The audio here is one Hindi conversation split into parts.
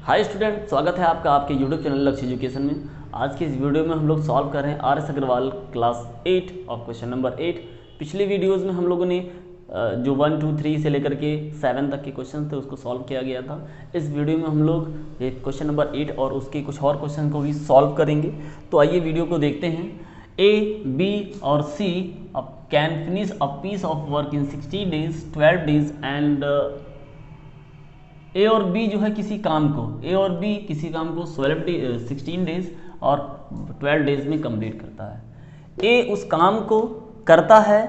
हाय स्टूडेंट, स्वागत है आपका आपके यूट्यूब चैनल लक्ष्य एजुकेशन में। आज की इस वीडियो में हम लोग सॉल्व कर रहे हैं आर एस अग्रवाल क्लास 8 और क्वेश्चन नंबर 8। पिछली वीडियोस में हम लोगों ने जो 1, 2, 3 से लेकर के 7 तक के क्वेश्चन थे उसको सॉल्व किया गया था। इस वीडियो में हम लोग एक क्वेश्चन नंबर 8 और उसके कुछ और क्वेश्चन को भी सॉल्व करेंगे। तो आइए वीडियो को देखते हैं। ए, बी और C can finish a piece of work in 60 days, 12 days and A और बी जो है किसी काम को, ए और बी किसी काम को 16 डेज और 12 डेज में कंप्लीट करता है। ए उस काम को करता है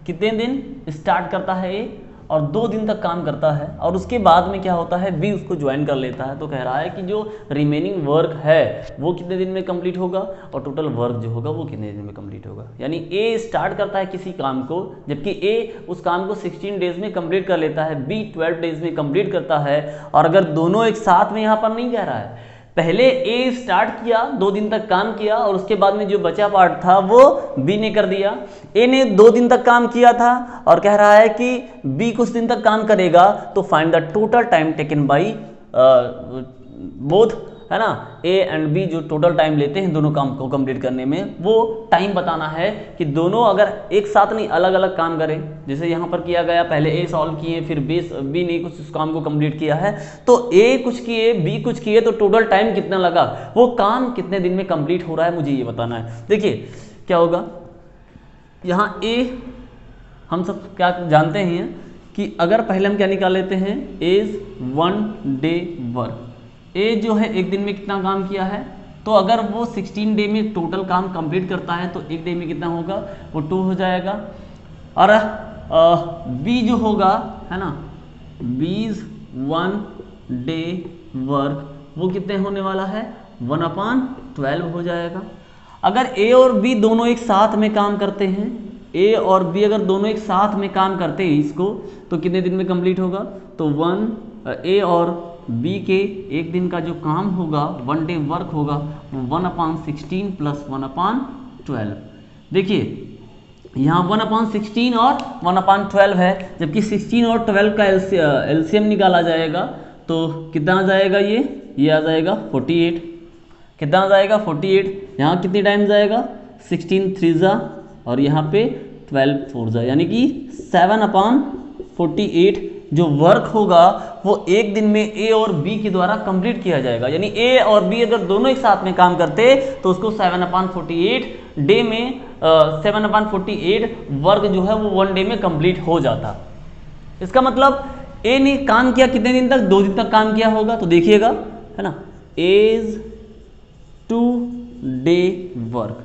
कितने दिन, स्टार्ट करता है ए और 2 दिन तक काम करता है, और उसके बाद में क्या होता है, बी उसको ज्वाइन कर लेता है। तो कह रहा है कि जो रिमेनिंग वर्क है वो कितने दिन में कंप्लीट होगा और टोटल वर्क जो होगा वो कितने दिन में कंप्लीट होगा। यानी ए स्टार्ट करता है किसी काम को, जबकि ए उस काम को 16 डेज में कंप्लीट कर लेता है, बी 12 डेज में कंप्लीट करता है। और अगर दोनों एक साथ में यहाँ पर नहीं कह रहा है, पहले ए स्टार्ट किया, 2 दिन तक काम किया और उसके बाद में जो बचा पार्ट था वो बी ने कर दिया। ए ने 2 दिन तक काम किया था और कह रहा है कि बी कुछ दिन तक काम करेगा, तो find the total time taken by both, है ना, ए एंड बी जो टोटल टाइम लेते हैं दोनों काम को कंप्लीट करने में, वो टाइम बताना है कि दोनों अगर एक साथ नहीं अलग अलग काम करें। जैसे यहाँ पर किया गया, पहले ए सॉल्व किए फिर बी ने कुछ उस काम को कंप्लीट किया है, तो ए कुछ किए बी कुछ किए, तो टोटल टाइम कितना लगा, वो काम कितने दिन में कंप्लीट हो रहा है, मुझे ये बताना है। देखिए क्या होगा, यहाँ ए हम सब क्या जानते हैं कि अगर पहले हम क्या निकाल लेते हैं, एज 1 डे वर्क। ए जो है एक दिन में कितना काम किया है, तो अगर वो 16 डे में टोटल काम कंप्लीट करता है तो एक डे में कितना होगा, वो 2 हो जाएगा। और बी जो होगा, है ना, बीज 1 डे वर्क, वो कितने होने वाला है, 1/12 हो जाएगा। अगर ए और बी दोनों एक साथ में काम करते हैं, ए और बी अगर दोनों एक साथ में काम करते हैं इसको, तो कितने दिन में कंप्लीट होगा, तो ए और बी के एक दिन का जो काम होगा, 1 डे वर्क होगा, वो 1/16 + 1/12। देखिए यहाँ 1/16 और 1/12 है, जबकि 16 और 12 का एलसीएम निकाला जाएगा तो कितना आ जाएगा, ये आ जाएगा 48। कितना आ जाएगा, 48। यहाँ कितनी टाइम जाएगा, 16 3 और यहाँ पे 12 4, यानी कि 7/48 जो वर्क होगा वो एक दिन में ए और बी के द्वारा कंप्लीट किया जाएगा। यानी ए और बी अगर दोनों एक साथ में काम करते तो उसको 7/48 डे में 7/48 वर्क जो है वो 1 डे में कंप्लीट हो जाता। इसका मतलब ए ने काम किया कितने दिन तक, 2 दिन तक काम किया होगा। तो देखिएगा, है ना, एज 2 डे वर्क,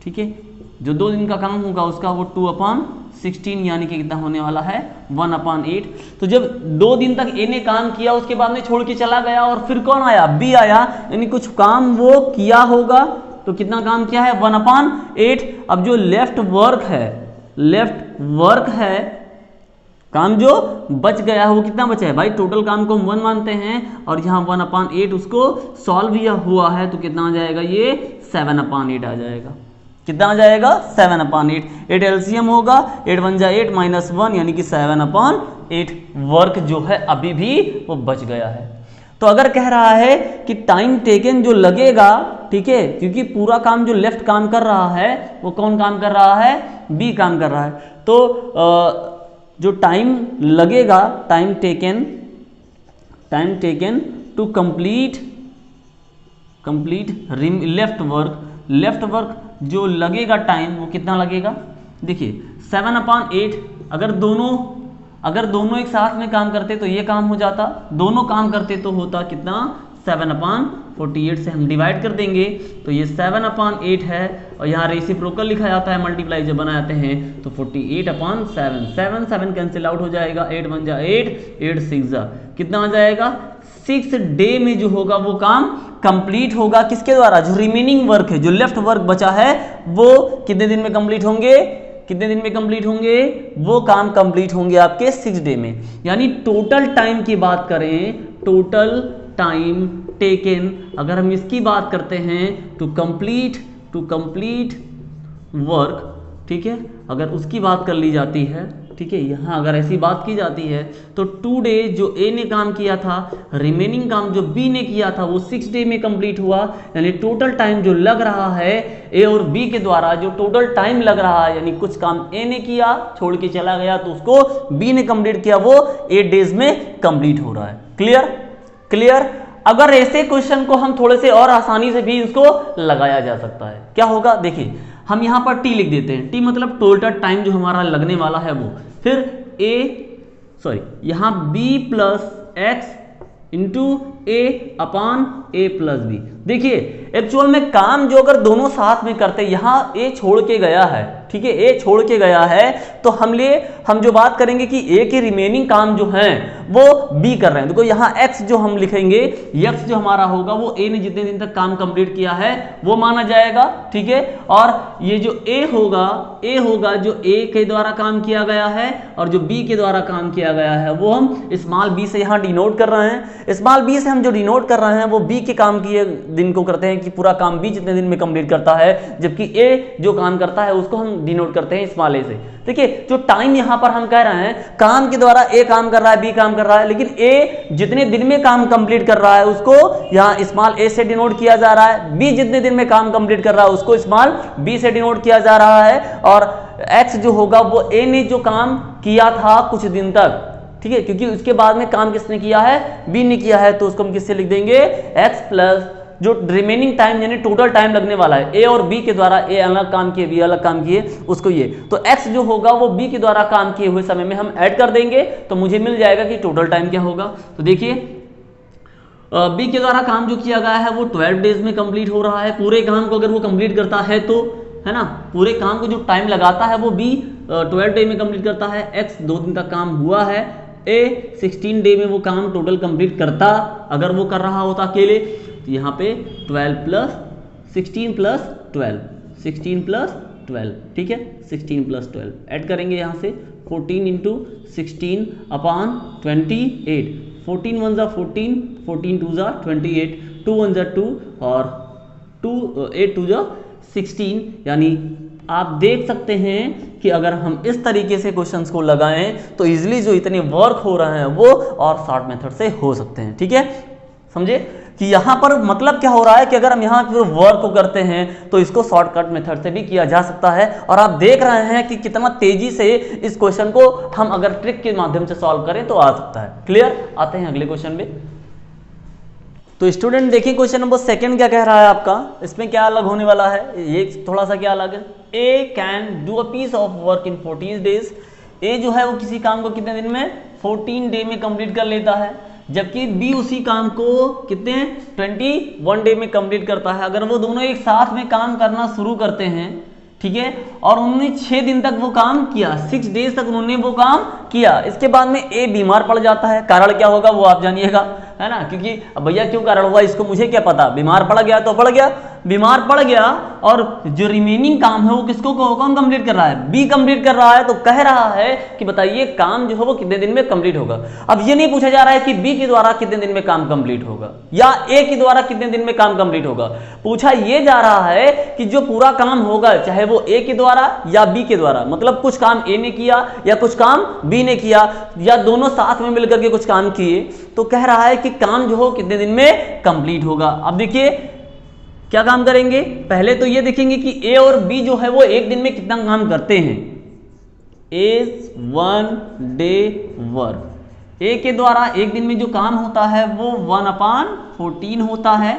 ठीक है, जो 2 दिन का काम होगा उसका वो 2/16 यानी कि कितना होने वाला है, 1/8। तो जब 2 दिन तक ए ने काम किया उसके बाद में छोड़ के चला गया और फिर कौन आया, बी आया, यानी कुछ काम वो किया होगा। तो कितना काम किया है, 1/8। अब जो लेफ्ट वर्क है, काम जो बच गया है वो कितना बचा है भाई, टोटल काम को हम 1 मानते हैं और यहाँ 1/8 उसको सॉल्व हुआ है, तो कितना आ जाएगा, ये 7/8 आ जाएगा। कितना आ जाएगा, 7/8। 8 एलसीएम होगा, 8 1 जा 8 -1 यानी कि 7/8 वर्क जो है अभी भी वो बच गया है। तो अगर कह रहा है कि टाइम टेकन जो लगेगा, ठीक है, क्योंकि पूरा काम जो लेफ्ट काम कर रहा है वो कौन काम कर रहा है, बी काम कर रहा है, तो जो टाइम लगेगा, time taken to complete left work जो लगेगा टाइम, वो कितना लगेगा, देखिए 7/8। अगर दोनों एक साथ में काम करते तो ये काम हो जाता, दोनों काम करते तो होता कितना, 7/48 से हम डिवाइड कर देंगे तो ये 7/8 है, और यहाँ रेसिप्रोकल लिखा जाता है, मल्टीप्लाई जब बनाते हैं तो 48/7 7 कैंसिल आउट हो जाएगा, 8 1 जा 8 8 6 जा कितना आ जाएगा, 6 डे में जो होगा वो काम कंप्लीट होगा। किसके द्वारा, जो रिमेनिंग वर्क है, जो लेफ्ट वर्क बचा है वो कितने दिन में कंप्लीट होंगे, वो काम कंप्लीट होंगे आपके 6 डे में। यानी टोटल टाइम की बात करें, टोटल टाइम टेकन अगर हम इसकी बात करते हैं टू कंप्लीट वर्क, ठीक है, अगर उसकी बात कर ली जाती है ठीक है। यहाँ अगर ऐसी बात की जाती है तो 2 डे जो ए ने काम किया था, रिमेनिंग काम जो बी ने किया था वो 6 डे में कंप्लीट हुआ। यानी टोटल टाइम जो लग रहा है ए और बी के द्वारा, जो टोटल टाइम लग रहा है, यानी कुछ काम ए ने किया छोड़ के चला गया तो उसको बी ने कंप्लीट किया, वो 8 डेज में कंप्लीट हो रहा है। क्लियर? क्लियर? अगर ऐसे क्वेश्चन को हम थोड़े से और आसानी से भी इसको लगाया जा सकता है। क्या होगा देखिए, हम यहां पर टी लिख देते हैं। टी मतलब टोटल टाइम जो हमारा लगने वाला है वो, फिर यहां बी प्लस एक्स इंटू ए अपान ए प्लस बी। देखिए एक्चुअल में काम जो अगर दोनों साथ में करते, यहां ए छोड़ के गया है, ठीक है, ए छोड़ के गया है, तो हम जो बात करेंगे कि ए के रिमेनिंग काम जो हैं वो बी कर रहे हैं। देखो यहाँ एक्स जो हम लिखेंगे, एक्स जो हमारा होगा वो ए ने जितने दिन तक काम कंप्लीट किया है वो माना जाएगा, ठीक है। और ये जो ए होगा जो ए के द्वारा काम किया गया है और जो बी के द्वारा काम किया गया है वो हम स्मॉल बी से यहाँ डिनोट कर रहे हैं। स्मॉल बी से हम जो डिनोट कर रहे हैं वो बी के काम किए दिन को करते हैं कि पूरा काम बी जितने दिन में कंप्लीट करता है, जबकि ए जो काम करता है उसको हम डिनोट करते हैं स्मॉल ए से। देखिए जो टाइम यहां पर हम कह रहे हैं, काम के द्वारा ए काम कर रहा है, बी काम कर रहा है, लेकिन ए जितने दिन में काम कंप्लीट कर रहा है उसको यहां स्मॉल ए से डिनोट किया जा रहा है, बी जितने दिन में काम कंप्लीट कर रहा है उसको स्मॉल बी से डिनोट किया जा रहा है, और एक्स जो होगा वो ए ने जो काम किया था कुछ दिन तक, ठीक है, क्योंकि उसके बाद में काम किसने किया है, बी ने किया है, तो उसको हम किससे लिख देंगे, एक्स प्लस जो रिमेनिंग टाइम यानी टोटल टाइम लगने वाला है ए और बी के द्वारा, ए अलग काम किए बी अलग काम किए, उसको ये, तो एक्स जो होगा वो बी के द्वारा काम किए हुए समय में हम ऐड कर देंगे, तो मुझे मिल जाएगा कि टोटल टाइम क्या होगा। तो देखिए बी के द्वारा काम जो किया गया है वो 12 डेज में कंप्लीट हो रहा है। पूरे काम को अगर वो कंप्लीट करता है तो, है ना, पूरे काम को जो टाइम लगाता है वो बी 12 डे में कंप्लीट करता है। एक्स 2 दिन तक काम हुआ है, ए 16 डे में वो काम टोटल कंप्लीट करता अगर वो कर रहा होता अकेले। तो यहाँ पे 12 प्लस 16 प्लस 12, 16 प्लस 12, ठीक है, 16 प्लस 12 ऐड करेंगे यहाँ से 14 इंटू 16 अपान 28, 14 1 ज़ा 14, 14 2 ज़ा 28, 2 1 ज़ा 2 और 8 2 ज़ा 16। यानी आप देख सकते हैं कि अगर हम इस तरीके से क्वेश्चंस को लगाएं तो इजीली जो इतने वर्क हो रहे हैं वो और शॉर्ट मेथड से हो सकते हैं, ठीक है। समझे कि यहाँ पर मतलब क्या हो रहा है कि अगर हम यहाँ पर वर्क को करते हैं तो इसको शॉर्टकट मेथड से भी किया जा सकता है, और आप देख रहे हैं कि कितना तेजी से इस क्वेश्चन को हम अगर ट्रिक के माध्यम से सॉल्व करें तो आ सकता है। क्लियर? आते हैं अगले क्वेश्चन में। तो स्टूडेंट देखिए क्वेश्चन नंबर 2 क्या कह रहा है आपका, इसमें क्या अलग होने वाला है, ये थोड़ा सा क्या अलग है। A can do a piece of work in 14 days. A जो है वो किसी काम को कितने दिन में, 14 डे में कंप्लीट कर लेता है, जबकि बी उसी काम को कितने 21 डे में कंप्लीट करता है। अगर वो दोनों एक साथ में काम करना शुरू करते हैं, ठीक है, और उन्होंने 6 दिन तक वो काम किया, 6 डेज तक उन्होंने वो काम किया, इसके बाद में ए बीमार पड़ जाता है। कारण क्या होगा वो आप जानिएगा, है ना, क्योंकि भैया क्यों कारण हुआ इसको मुझे क्या पता, बीमार पड़ गया तो पड़ गया, बीमार पड़ गया, और जो रिमेनिंग काम है वो किसको कौन कंप्लीट कर रहा है, बी कंप्लीट कर रहा है। तो कह रहा है कि बताइए काम जो है वो कितने दिन में कंप्लीट होगा। अब ये नहीं पूछा जा रहा है कि बी के द्वारा कितने दिन में काम कंप्लीट होगा या ए के द्वारा कितने दिन में काम कंप्लीट होगा, पूछा ये जा रहा है कि जो पूरा काम होगा चाहे वो ए के द्वारा या बी के द्वारा, मतलब कुछ काम ए ने किया या कुछ काम बी ने किया या दोनों साथ में मिलकर के कुछ काम किए, तो कह रहा है कि काम जो हो कितने दिन में कंप्लीट होगा। अब देखिए क्या काम करेंगे, पहले तो ये देखेंगे कि ए और बी जो है वो एक दिन में कितना काम करते हैं। इज 1 डे वर्क, ए के द्वारा एक दिन में जो काम होता है वो 1/14 होता है,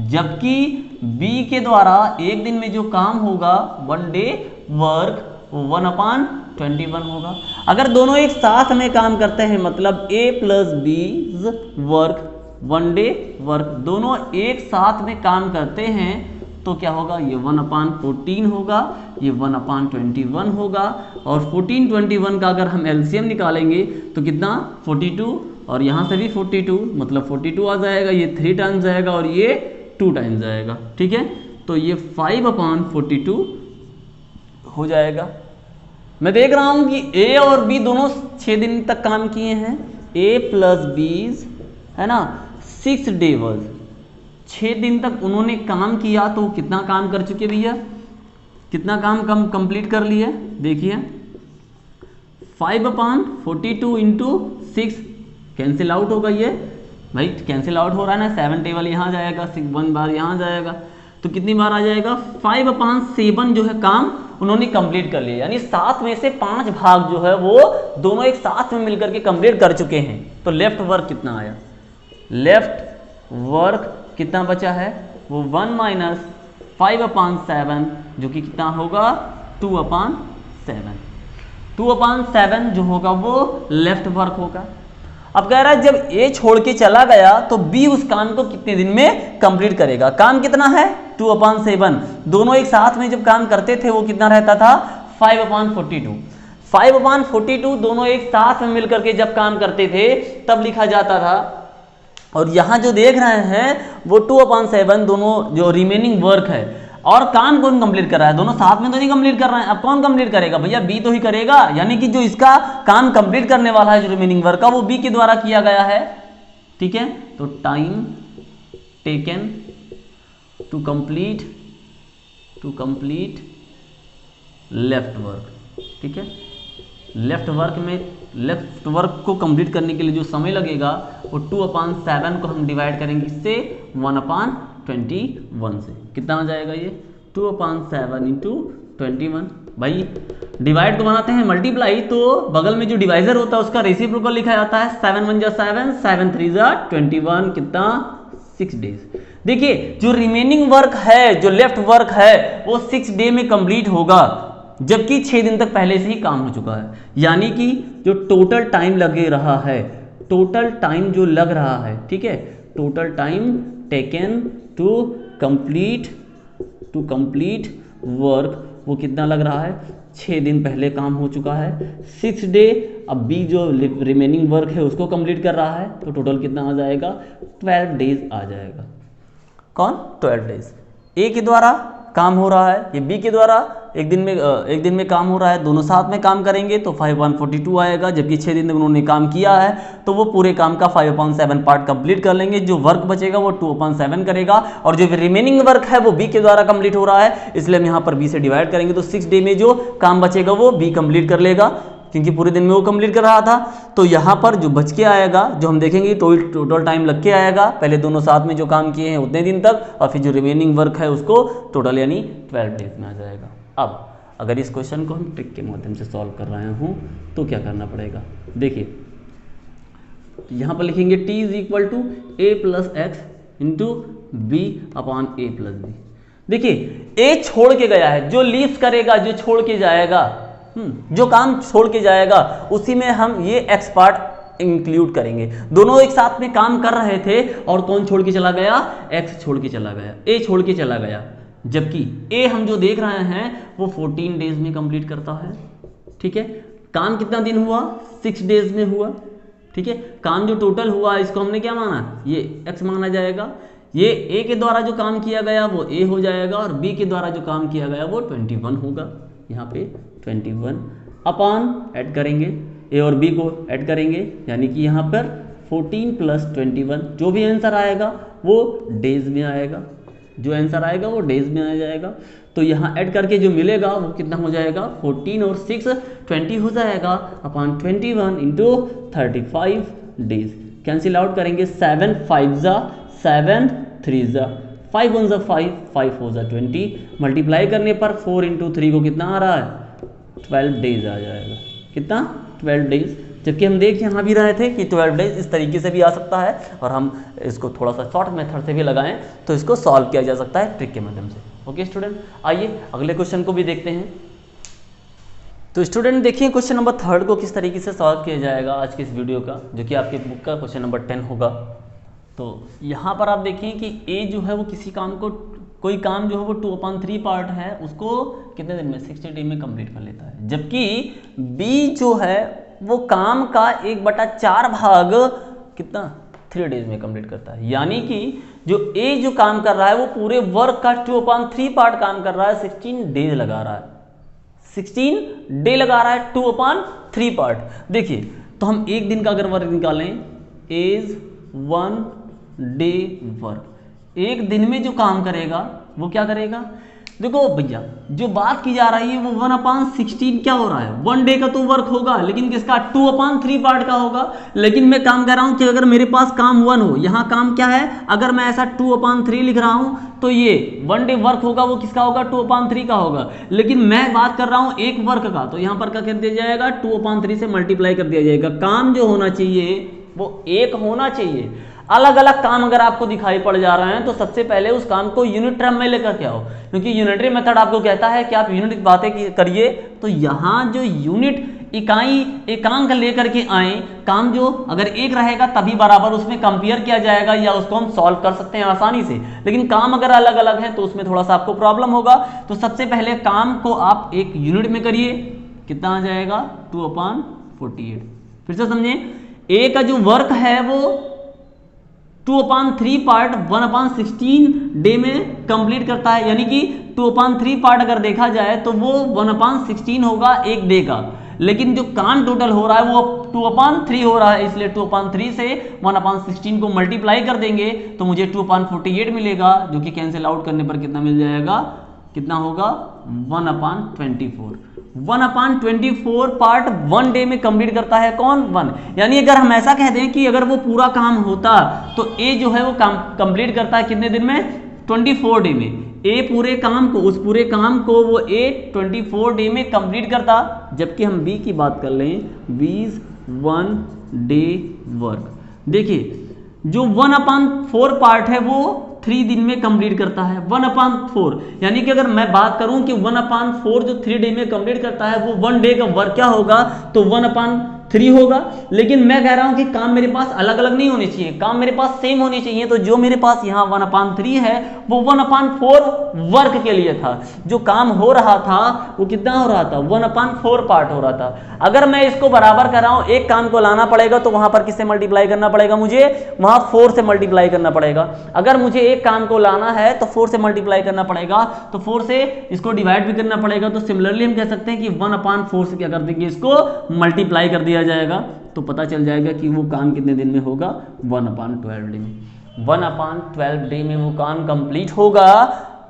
जबकि बी के द्वारा एक दिन में जो काम होगा 1 डे वर्क 1/21 होगा। अगर दोनों एक साथ में काम करते हैं मतलब A plus B work 1 day work, दोनों एक साथ में काम करते हैं तो क्या होगा, ये 1/14 होगा, ये 1/21 होगा, और 14 21 का अगर हम एलसीएम निकालेंगे तो कितना 42, और यहाँ से भी 42 मतलब 42 आ जाएगा, ये 3 टाइम्स जाएगा और ये 2 टाइम्स जाएगा, ठीक है। तो ये 5/42 हो जाएगा। मैं देख रहा हूँ कि ए और बी दोनों 6 दिन तक काम किए हैं, ए प्लस बी है ना 6 डे वर्क, 6 दिन तक उन्होंने काम किया, तो कितना काम कर चुके भैया, कितना काम कंप्लीट कर लिए, देखिए 5/42 इंटू 6 कैंसिल आउट होगा ये भाई, कैंसिल आउट हो रहा है ना, 7 टेबल यहाँ जाएगा, 1 बार यहाँ जाएगा, तो कितनी बार आ जाएगा 5/7 जो है काम उन्होंने कंप्लीट कर लिया, यानी 7 में से 5 भाग जो है वो दोनों एक साथ में मिलकर के कंप्लीट कर चुके हैं। तो लेफ्ट वर्क कितना आया, लेफ्ट वर्क कितना बचा है वो 1 माइनस 5/7 जो कि कितना होगा 2/7। 2/7 जो होगा वो लेफ्ट वर्क होगा। अब कह रहा है जब ए छोड़ के चला गया तो बी उस काम को कितने दिन में कंप्लीट करेगा। काम कितना है 2/7, दोनों एक साथ में जब काम करते थे वो कितना रहता था 5/42। 5/42 दोनों एक साथ में मिलकर के जब काम करते थे तब लिखा जाता था। और यहां जो देख रहे हैं वो 2/7 दोनों जो रिमेनिंग वर्क है, और काम कौन कंप्लीट कर रहा है, दोनों साथ में तो नहीं कंप्लीट कर रहे हैं। अब कौन कंप्लीट करेगा भैया, बी तो ही करेगा, यानी कि जो इसका काम कंप्लीट करने वाला है जो रिमेनिंग वर्क का वो बी के द्वारा किया गया है। ठीक है, तो time taken to complete left work. ठीक है, लेफ्ट वर्क को कंप्लीट करने के लिए जो समय लगेगा वो 2/7 को हम डिवाइड करेंगे इससे 1/21 से, कितना आ जाएगा ये 2/7 इंटू 21। भाई डिवाइड को बनाते हैं मल्टीप्लाई, तो बगल में जो डिवाइजर होता है उसका रेसिप्रोकल लिखा जाता है, 7 1 जा 7, 7 3 जा 21, कितना 6 डेज। देखिए जो रिमेनिंग वर्क है, जो लेफ्ट वर्क है वो 6 डे में कंप्लीट होगा, जबकि 6 दिन तक पहले से ही काम हो चुका है। यानी कि जो टोटल टाइम लगे रहा है, टोटल टाइम जो लग रहा है, ठीक है, total time taken to complete work वो कितना लग रहा है 6 दिन पहले काम हो चुका है। 6 डे अब बी जो रिमेनिंग वर्क है उसको कंप्लीट कर रहा है, तो टोटल कितना आ जाएगा 12 डेज आ जाएगा। कौन 12 डेज ए के द्वारा काम हो रहा है, ये बी के द्वारा एक दिन में काम हो रहा है, दोनों साथ में काम करेंगे तो 5/42 आएगा, जबकि 6 दिन तक उन्होंने काम किया है तो वो पूरे काम का 5/7 पार्ट कंप्लीट कर लेंगे। जो वर्क बचेगा वो 2/7 करेगा, और जो रिमेनिंग वर्क है वो बी के द्वारा कंप्लीट हो रहा है, इसलिए हम यहाँ पर बी से डिवाइड करेंगे, तो 6 डे में जो काम बचेगा वो बी कंप्लीट कर लेगा, क्योंकि पूरे दिन में वो कंप्लीट कर रहा था। तो यहाँ पर जो बच के आएगा, जो हम देखेंगे टोटल टाइम लग के आएगा, पहले दोनों साथ में जो काम किए हैं उतने दिन तक, और फिर जो रिमेनिंग वर्क है उसको टोटल यानी 12 डेज में आ जाएगा। अब अगर इस क्वेश्चन को हम ट्रिक के माध्यम से सॉल्व कर रहे हूँ तो क्या करना पड़ेगा, देखिए यहाँ पर लिखेंगे t = a + x into b upon a + b। देखिए a छोड़ के गया है, जो लीव्स करेगा, जो छोड़ के जाएगा, जो काम छोड़ के जाएगा उसी में हम ये x पार्ट इंक्लूड करेंगे। दोनों एक साथ में काम कर रहे थे और कौन छोड़ के चला गया, x छोड़ के चला गया, a छोड़ के चला गया, जबकि a हम जो देख रहे हैं वो 14 डेज में कंप्लीट करता है। ठीक है, काम कितना दिन हुआ 6 डेज में हुआ। ठीक है, काम जो टोटल हुआ इसको हमने क्या माना, ये x माना जाएगा। ये a के द्वारा जो काम किया गया वो a हो जाएगा, और b के द्वारा जो काम किया गया वो 21 होगा। यहाँ पे 21 अपॉन ऐड करेंगे, a और b को ऐड करेंगे, यानी कि यहाँ पर 14 + 21, जो भी आंसर आएगा वो डेज में आएगा, जो आंसर आएगा वो डेज में आ जाएगा। तो यहाँ ऐड करके जो मिलेगा वो कितना हो जाएगा 14 और 6 20 हो जाएगा upon 21 into 35 days. Cancel out करेंगे, 7 5 जा 7 3 जा 5 1 जा 5 5 4 जा 20, मल्टीप्लाई करने पर 4 × 3 को कितना आ रहा है 12 डेज आ जाएगा। कितना 12 डेज, जबकि हम देख यहाँ भी रहे थे कि 12 डेज इस तरीके से भी आ सकता है, और हम इसको थोड़ा सा शॉर्ट मेथड से भी लगाएं तो इसको सॉल्व किया जा सकता है ट्रिक के माध्यम से। ओके स्टूडेंट, आइए अगले क्वेश्चन को भी देखते हैं। तो स्टूडेंट देखिए क्वेश्चन नंबर 3 को किस तरीके से सॉल्व किया जाएगा आज के इस वीडियो का, जो कि आपके बुक का क्वेश्चन नंबर 10 होगा। तो यहाँ पर आप देखिए कि ए जो है वो किसी काम को, कोई काम जो है वो 2/3 पार्ट है, उसको कितने दिन में 60 डे में कंप्लीट कर लेता है, जबकि बी जो है वो काम का 1/4 भाग कितना 3 डेज में कंप्लीट करता है। यानी कि जो ए जो काम कर रहा है वो पूरे वर्क का 2/3 पार्ट काम कर रहा है, 16 डेज लगा रहा है, 16 डे लगा रहा है 2/3 पार्ट। देखिए तो हम एक दिन का अगर वर्क निकालें, इज 1 डे वर्क, एक दिन में जो काम करेगा वो क्या करेगा देखो भैया जो बात की जा रही है वो 1/16 क्या हो रहा है, 1 डे का तो वर्क होगा, लेकिन किसका 2/3 पार्ट का होगा। लेकिन मैं काम कर रहा हूं कि अगर मेरे पास काम 1 हो, यहाँ काम क्या है, अगर मैं ऐसा 2/3 लिख रहा हूं तो ये 1 डे वर्क होगा वो किसका होगा, 2/3 का होगा। लेकिन मैं बात कर रहा हूं एक वर्क का, तो यहाँ पर क्या कर दिया जाएगा, 2/3 से मल्टीप्लाई कर दिया जाएगा। काम जो होना चाहिए वो एक होना चाहिए। अलग अलग काम अगर आपको दिखाई पड़ जा रहे हैं तो सबसे पहले उस काम को यूनिट टर्म में लेकर के आओ, क्योंकि यूनिटरी मेथड आपको कहता है कि आप यूनिट बातें करिए। तो यहाँ जो यूनिट इकाई एकांक लेकर के आए, काम जो अगर एक रहेगा तभी बराबर उसमें कंपेयर किया जाएगा या उसको हम सॉल्व कर सकते हैं आसानी से। लेकिन काम अगर अलग अलग है तो उसमें थोड़ा सा आपको प्रॉब्लम होगा। तो सबसे पहले काम को आप एक यूनिट में करिए, कितना आ जाएगा 2/48। फिर से समझे, ए का जो वर्क है वो 2/3 पार्ट 1/16 डे में कंप्लीट करता है, यानी कि 2/3 पार्ट अगर देखा जाए तो वो 1/16 होगा एक डे का। लेकिन जो काम टोटल हो रहा है वो 2/3 हो रहा है, इसलिए 2/3 से 1/16 को मल्टीप्लाई कर देंगे तो मुझे 2/48 मिलेगा, जो कि कैंसिल आउट करने पर कितना मिल जाएगा, कितना होगा 1/24। 1/24 पार्ट 1 डे में कंप्लीट करता है कौन, 1। यानी अगर हम ऐसा कह दें कि अगर वो पूरा काम होता तो ए जो है वो काम कंप्लीट करता है कितने दिन में, 24 डे में। ए पूरे काम को, उस पूरे काम को वो ए 24 डे में कंप्लीट करता। जबकि हम बी की बात कर लें, बी 1 डे वर्क, देखिए जो 1/4 पार्ट है वो 3 दिन में कंप्लीट करता है, 1/4। यानी कि अगर मैं बात करूं कि 1/4 जो 3 डे में कंप्लीट करता है वो 1 डे का वर्क क्या होगा, तो 1/3 होगा। लेकिन मैं कह रहा हूं कि काम मेरे पास अलग अलग नहीं होने चाहिए, काम मेरे पास सेम होने चाहिए। तो जो मेरे पास यहाँ 1/3 है वो 1/4 वर्क के लिए था। जो काम हो रहा था वो कितना हो रहा था, 1/4 पार्ट हो रहा था। अगर मैं इसको बराबर कर रहा हूं, एक काम को लाना पड़ेगा तो वहां पर किससे मल्टीप्लाई करना पड़ेगा, मुझे वहां 4 से मल्टीप्लाई करना पड़ेगा। अगर मुझे एक काम को लाना है तो 4 से मल्टीप्लाई करना पड़ेगा, तो 4 से इसको डिवाइड भी करना पड़ेगा। तो सिमिलरली हम कह सकते हैं कि 1/4 से क्या कर देंगे, इसको मल्टीप्लाई कर दिया जाएगा, तो पता चल जाएगा कि वो काम कितने दिन में होगा, 1/12 डे में। 1/12 डे में वो काम कंप्लीट होगा,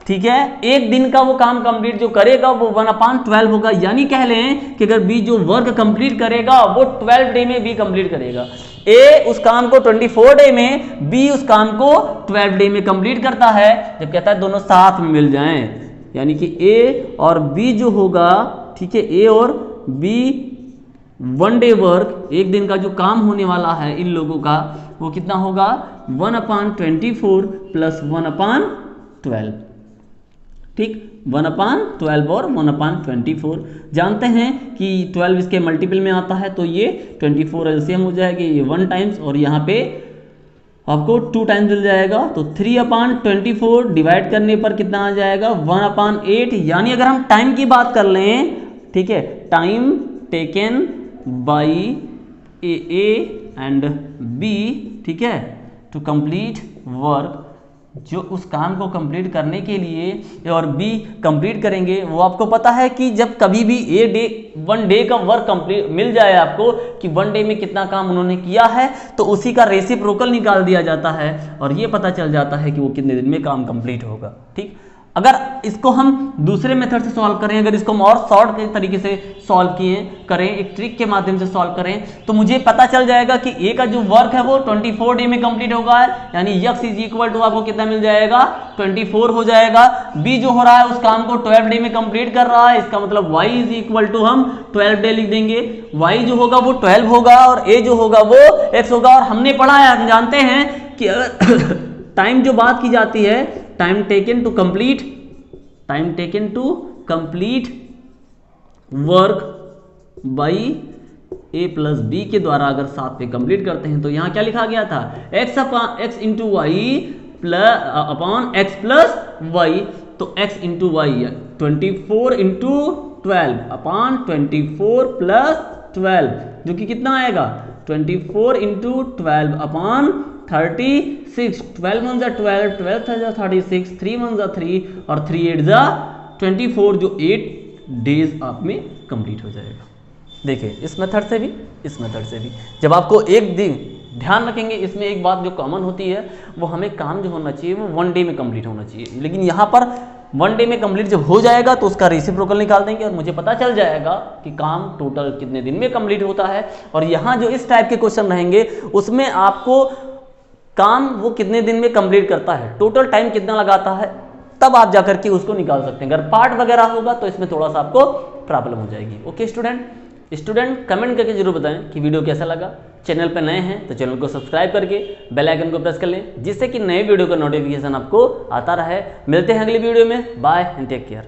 ठीक है। एक दिन का वो काम कंप्लीट जो करेगा वो 1/12 होगा। यानी कह लें कि अगर बी जो वर्क कंप्लीट करेगा वो 12 डे में बी कंप्लीट करेगा। ए उस काम को 24 डे में, बी उस काम को 12 डे में कंप्लीट करता है। जब कहता है दोनों साथ में मिल जाएं, यानी कि ए और बी जो होगा, ठीक है, ए और बी 1 डे वर्क, एक दिन का जो काम होने वाला है इन लोगों का, वो कितना होगा 1/24 प्लस 1/12, ठीक, 1/12 और 1/24। जानते हैं कि 12 इसके मल्टीपल में आता है तो ये 24 एलसीएम हो जाएगी, ये 1 टाइम्स और यहाँ पे आपको 2 टाइम्स मिल जाएगा। तो 3/24 डिवाइड करने पर कितना आ जाएगा 1/8। यानी अगर हम टाइम की बात कर लें, ठीक है, time taken by A and B, ठीक है, टू कंप्लीट वर्क, जो उस काम को कंप्लीट करने के लिए और बी कंप्लीट करेंगे। वो आपको पता है कि जब कभी भी 1 डे का वर्क कंप्लीट मिल जाए आपको कि 1 डे में कितना काम उन्होंने किया है, तो उसी का रेसिप्रोकल निकाल दिया जाता है और ये पता चल जाता है कि वो कितने दिन में काम कंप्लीट होगा, ठीक। अगर इसको हम दूसरे मेथड से सॉल्व करें, अगर इसको हम और शॉर्ट के तरीके से सॉल्व करें, एक ट्रिक के माध्यम से सॉल्व करें, तो मुझे पता चल जाएगा कि ए का जो वर्क है वो 24 डे में कंप्लीट होगा। यानी x इज इक्वल टू आपको कितना मिल जाएगा 24 हो जाएगा। बी जो हो रहा है उस काम को 12 डे में कंप्लीट कर रहा है, इसका मतलब y इज इक्वल टू हम 12 डे लिख देंगे। y जो होगा वो 12 होगा और a जो होगा वो x होगा। और हमने पढ़ा है, हम जानते हैं कि टाइम जो बात की जाती है, time taken to complete work by A plus B के द्वारा अगर साथ पे कंप्लीट करते हैं तो यहां क्या लिखा गया था, x into y upon x plus y. तो x into y 24 into 12 upon 24 plus 12, जो कि कितना आएगा 24 इंटू 12 अपॉन 36। 12 1 12, 12 36, 3 1 3 और 3 8 24, जो 8 डेज आप में कंप्लीट हो जाएगा। देखिए इस मेथड से भी, इस मेथड से भी जब आपको एक दिन ध्यान रखेंगे, इसमें एक बात जो कॉमन होती है वो हमें काम जो होना चाहिए वो 1 डे में कंप्लीट होना चाहिए। लेकिन यहाँ पर 1 डे में कंप्लीट जब हो जाएगा तो उसका रेसिप्रोकल निकाल देंगे और मुझे पता चल जाएगा कि काम टोटल कितने दिन में कंप्लीट होता है। और यहाँ जो इस टाइप के क्वेश्चन रहेंगे उसमें आपको काम वो कितने दिन में कंप्लीट करता है, टोटल टाइम कितना लगाता है, तब आप जाकर के उसको निकाल सकते हैं। अगर पार्ट वगैरह होगा तो इसमें थोड़ा सा आपको प्रॉब्लम हो जाएगी। ओके स्टूडेंट कमेंट करके जरूर बताएं कि वीडियो कैसा लगा। चैनल पर नए हैं तो चैनल को सब्सक्राइब करके बेल आइकन को प्रेस कर लें, जिससे कि नए वीडियो का नोटिफिकेशन आपको आता रहे। मिलते हैं अगली वीडियो में। Bye and take care.